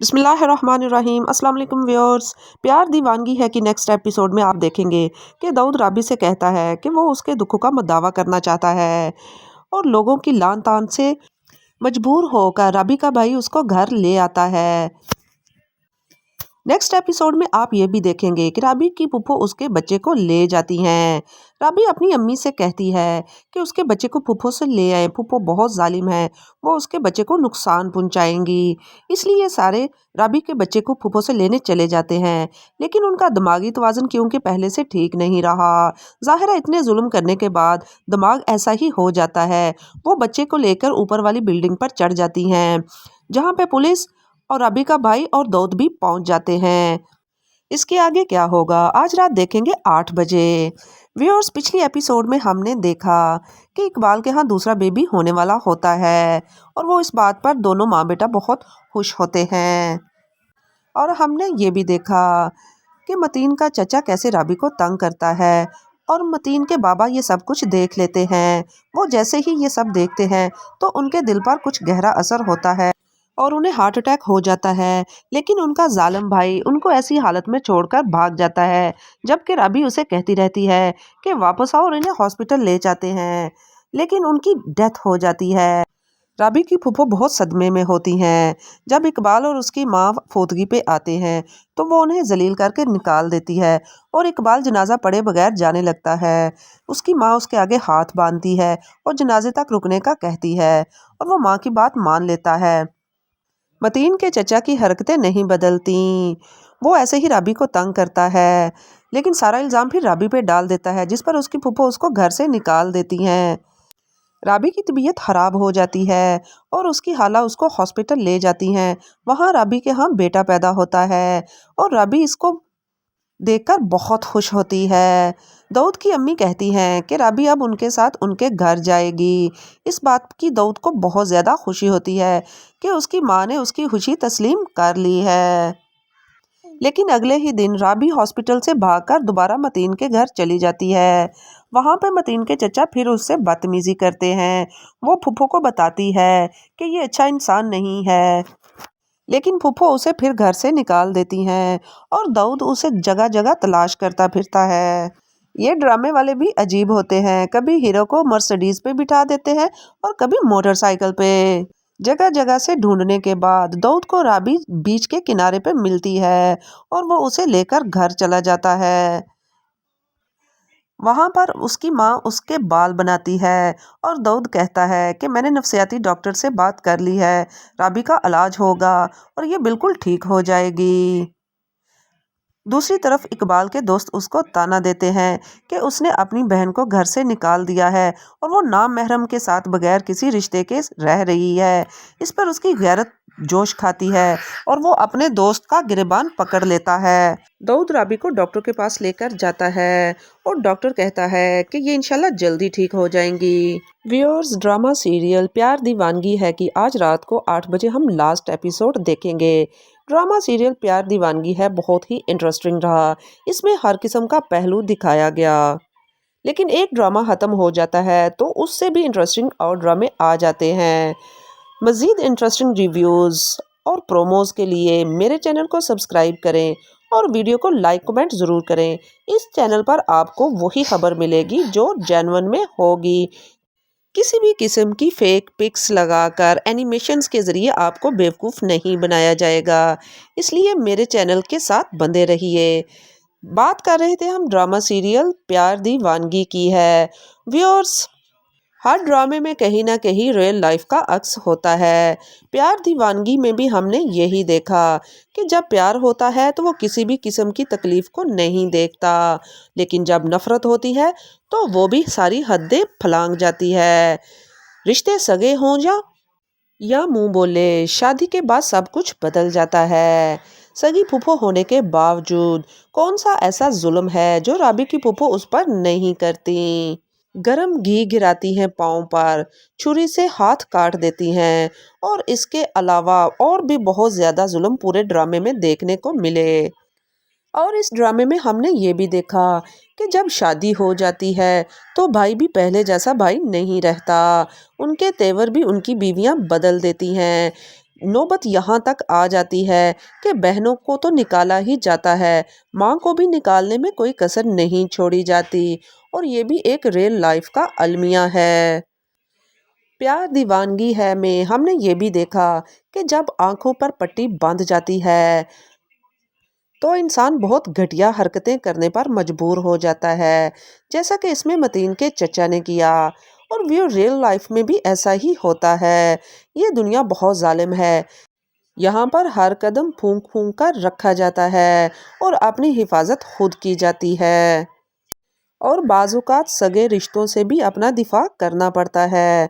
बिस्मिल्लाहिर्रहमानिर्रहीम। अस्सलाम वालेकुम व्यूअर्स। प्यार दीवानगी है कि नेक्स्ट एपिसोड में आप देखेंगे कि दाऊद राबी से कहता है कि वो उसके दुखों का दावा करना चाहता है और लोगों की लान तान से मजबूर होकर राबी का भाई उसको घर ले आता है। नेक्स्ट एपिसोड में आप ये भी देखेंगे कि राबी की फूफो उसके बच्चे को ले जाती हैं। राबी अपनी अम्मी से कहती है कि उसके बच्चे को फूफो से ले आए, फूफो बहुत जालिम है, वो उसके बच्चे को नुकसान पहुंचाएंगी। इसलिए ये सारे राबी के बच्चे को फूफो से लेने चले जाते हैं, लेकिन उनका दिमागी तवाज़ुन क्योंकि पहले से ठीक नहीं रहा। ज़ाहिर है इतने जुल्म करने के बाद दिमाग ऐसा ही हो जाता है। वो बच्चे को लेकर ऊपर वाली बिल्डिंग पर चढ़ जाती हैं, जहाँ पे पुलिस और राबी का भाई और दाऊद भी पहुंच जाते हैं। इसके आगे क्या होगा आज रात देखेंगे 8 बजे। व्यूअर्स, पिछली एपिसोड में हमने देखा कि इकबाल के यहाँ दूसरा बेबी होने वाला होता है और वो इस बात पर दोनों माँ बेटा बहुत खुश होते हैं। और हमने ये भी देखा कि मतीन का चचा कैसे राबी को तंग करता है और मतीन के बाबा ये सब कुछ देख लेते हैं। वो जैसे ही ये सब देखते हैं तो उनके दिल पर कुछ गहरा असर होता है और उन्हें हार्ट अटैक हो जाता है, लेकिन उनका जालिम भाई उनको ऐसी हालत में छोड़कर भाग जाता है, जबकि राबी उसे कहती रहती है कि वापस आओ और इन्हें हॉस्पिटल ले जाते हैं, लेकिन उनकी डेथ हो जाती है। राबी की फूफो बहुत सदमे में होती हैं। जब इकबाल और उसकी माँ फोतगी पे आते हैं तो वो उन्हें जलील करके निकाल देती है और इकबाल जनाजा पड़े बगैर जाने लगता है। उसकी माँ उसके आगे हाथ बांधती है और जनाजे तक रुकने का कहती है और वो माँ की बात मान लेता है। मतीन के चचा की हरकतें नहीं बदलती, वो ऐसे ही राबी को तंग करता है, लेकिन सारा इल्ज़ाम फिर राबी पे डाल देता है, जिस पर उसकी फूफो उसको घर से निकाल देती हैं। राबी की तबीयत ख़राब हो जाती है और उसकी खाला उसको हॉस्पिटल ले जाती हैं। वहाँ राबी के यहाँ बेटा पैदा होता है और राबी इसको देखकर बहुत खुश होती है। दाऊद की अम्मी कहती हैं कि राबी अब उनके साथ उनके घर जाएगी। इस बात की दाऊद को बहुत ज़्यादा खुशी होती है कि उसकी माँ ने उसकी खुशी तस्लीम कर ली है। लेकिन अगले ही दिन राबी हॉस्पिटल से भागकर दोबारा मतीन के घर चली जाती है। वहाँ पे मतीन के चचा फिर उससे बदतमीजी करते हैं। वो फूफो को बताती है कि ये अच्छा इंसान नहीं है, लेकिन फूफो उसे फिर घर से निकाल देती हैं और दाऊद उसे जगह जगह तलाश करता फिरता है। ये ड्रामे वाले भी अजीब होते हैं, कभी हीरो को मर्सिडीज पे बिठा देते हैं और कभी मोटरसाइकिल पे। जगह जगह से ढूंढने के बाद दाऊद को राबी बीच के किनारे पे मिलती है और वो उसे लेकर घर चला जाता है। वहाँ पर उसकी माँ उसके बाल बनाती है और दाऊद कहता है कि मैंने नफ्सियाती डॉक्टर से बात कर ली है, राबी का इलाज होगा और ये बिल्कुल ठीक हो जाएगी। दूसरी तरफ इकबाल के दोस्त उसको ताना देते हैं कि उसने अपनी बहन को घर से निकाल दिया है और वो नाम महरम के साथ बगैर किसी रिश्ते के रह रही है। इस पर उसकी गैरत जोश खाती है और वो अपने दोस्त का गिरबान पकड़ लेता है। दाऊद राबी को डॉक्टर के पास लेकर जाता है और डॉक्टर कहता है कि ये इंशाल्लाह जल्दी ठीक हो जाएंगी। व्यूअर्स, ड्रामा सीरियल प्यार दीवानगी है कि आज रात को 8 बजे हम लास्ट एपिसोड देखेंगे। ड्रामा सीरियल प्यार दीवानगी है बहुत ही इंटरेस्टिंग रहा। इसमें हर किस्म का पहलू दिखाया गया, लेकिन एक ड्रामा ख़त्म हो जाता है तो उससे भी इंटरेस्टिंग और ड्रामे आ जाते हैं। मज़ीद इंटरेस्टिंग रिव्यूज़ और प्रोमोज़ के लिए मेरे चैनल को सब्सक्राइब करें और वीडियो को लाइक कमेंट ज़रूर करें। इस चैनल पर आपको वही खबर मिलेगी जो जेन्युइन में होगी। किसी भी किस्म की फेक पिक्स लगाकर एनिमेशंस के ज़रिए आपको बेवकूफ़ नहीं बनाया जाएगा, इसलिए मेरे चैनल के साथ बंधे रहिए। बात कर रहे थे हम ड्रामा सीरियल प्यार दीवानगी की है। व्यूअर्स, हर ड्रामे में कहीं ना कहीं रियल लाइफ का अक्स होता है। प्यार दीवानगी में भी हमने यही देखा कि जब प्यार होता है तो वो किसी भी किस्म की तकलीफ को नहीं देखता, लेकिन जब नफरत होती है तो वो भी सारी हदें फलांग जाती है। रिश्ते सगे हों या मुंह बोले, शादी के बाद सब कुछ बदल जाता है। सगी फूफो होने के बावजूद कौन सा ऐसा जुल्म है जो राबी की फूफो उस पर नहीं करती। गरम घी गिराती हैं पाँव पर, छुरी से हाथ काट देती हैं और इसके अलावा और भी बहुत ज़्यादा जुल्म पूरे ड्रामे में देखने को मिले। और इस ड्रामे में हमने ये भी देखा कि जब शादी हो जाती है तो भाई भी पहले जैसा भाई नहीं रहता, उनके तेवर भी उनकी बीवियां बदल देती हैं। نوبت یہاں تک آ جاتی ہے کہ بہنوں کو تو نکالا ہی جاتا ہے، ماں کو بھی نکالنے میں کوئی کسر نہیں چھوڑی جاتی، اور یہ بھی ایک ریئل لائف کا المیہ ہے۔ پیار دیوانگی ہے میں ہم نے یہ بھی دیکھا کہ جب آنکھوں پر پٹی بندھ جاتی ہے تو انسان بہت گھٹیا حرکتیں کرنے پر مجبور ہو جاتا ہے، جیسا کہ اس میں متین کے چچا نے کیا، اور ریئل لائف میں بھی ایسا ہی ہوتا ہے۔ یہ دنیا بہت ظالم ہے، یہاں پر ہر قدم پھونک پھونک کر رکھا جاتا ہے اور اپنی حفاظت خود کی جاتی ہے، اور بعض اوقات سگے رشتوں سے بھی اپنا دفاع کرنا پڑتا ہے۔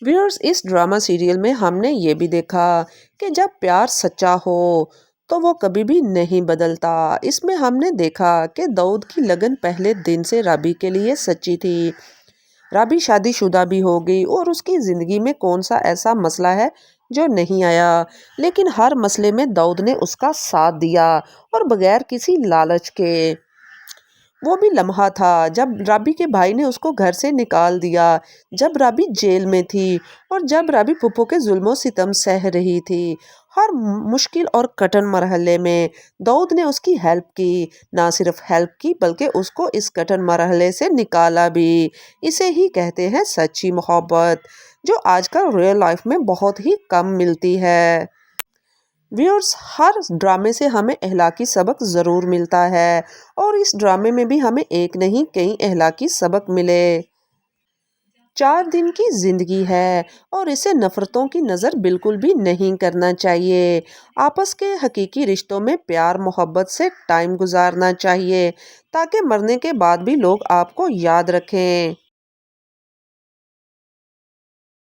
ویورز، اس ڈرامہ سیریل میں ہم نے یہ بھی دیکھا کہ جب پیار سچا ہو تو وہ کبھی بھی نہیں بدلتا۔ اس میں ہم نے دیکھا کہ داؤد کی لگن پہلے دن سے رابی کے لیے سچی تھی۔ رابی شادی شدہ بھی ہو گئی اور اس کی زندگی میں کون سا ایسا مسئلہ ہے جو نہیں آیا، لیکن ہر مسئلے میں داؤد نے اس کا ساتھ دیا اور بغیر کسی لالچ کے۔ وہ بھی لمحہ تھا جب رابی کے بھائی نے اس کو گھر سے نکال دیا، جب رابی جیل میں تھی، اور جب رابی پھپھو کے ظلم و ستم سہ رہی تھی۔ ہر مشکل اور کٹھن مرحلے میں داؤد نے اس کی ہیلپ کی، نہ صرف ہیلپ کی بلکہ اس کو اس کٹھن مرحلے سے نکالا بھی۔ اسے ہی کہتے ہیں سچی محبت، جو آج کل ریئل لائف میں بہت ہی کم ملتی ہے۔ ویورز، ہر ڈرامے سے ہمیں اخلاقی سبق ضرور ملتا ہے، اور اس ڈرامے میں بھی ہمیں ایک نہیں کئی اخلاقی سبق ملے۔ 4 دن کی زندگی ہے اور اسے نفرتوں کی نظر بالکل بھی نہیں کرنا چاہیے۔ آپس کے حقیقی رشتوں میں پیار محبت سے ٹائم گزارنا چاہیے تاکہ مرنے کے بعد بھی لوگ آپ کو یاد رکھیں۔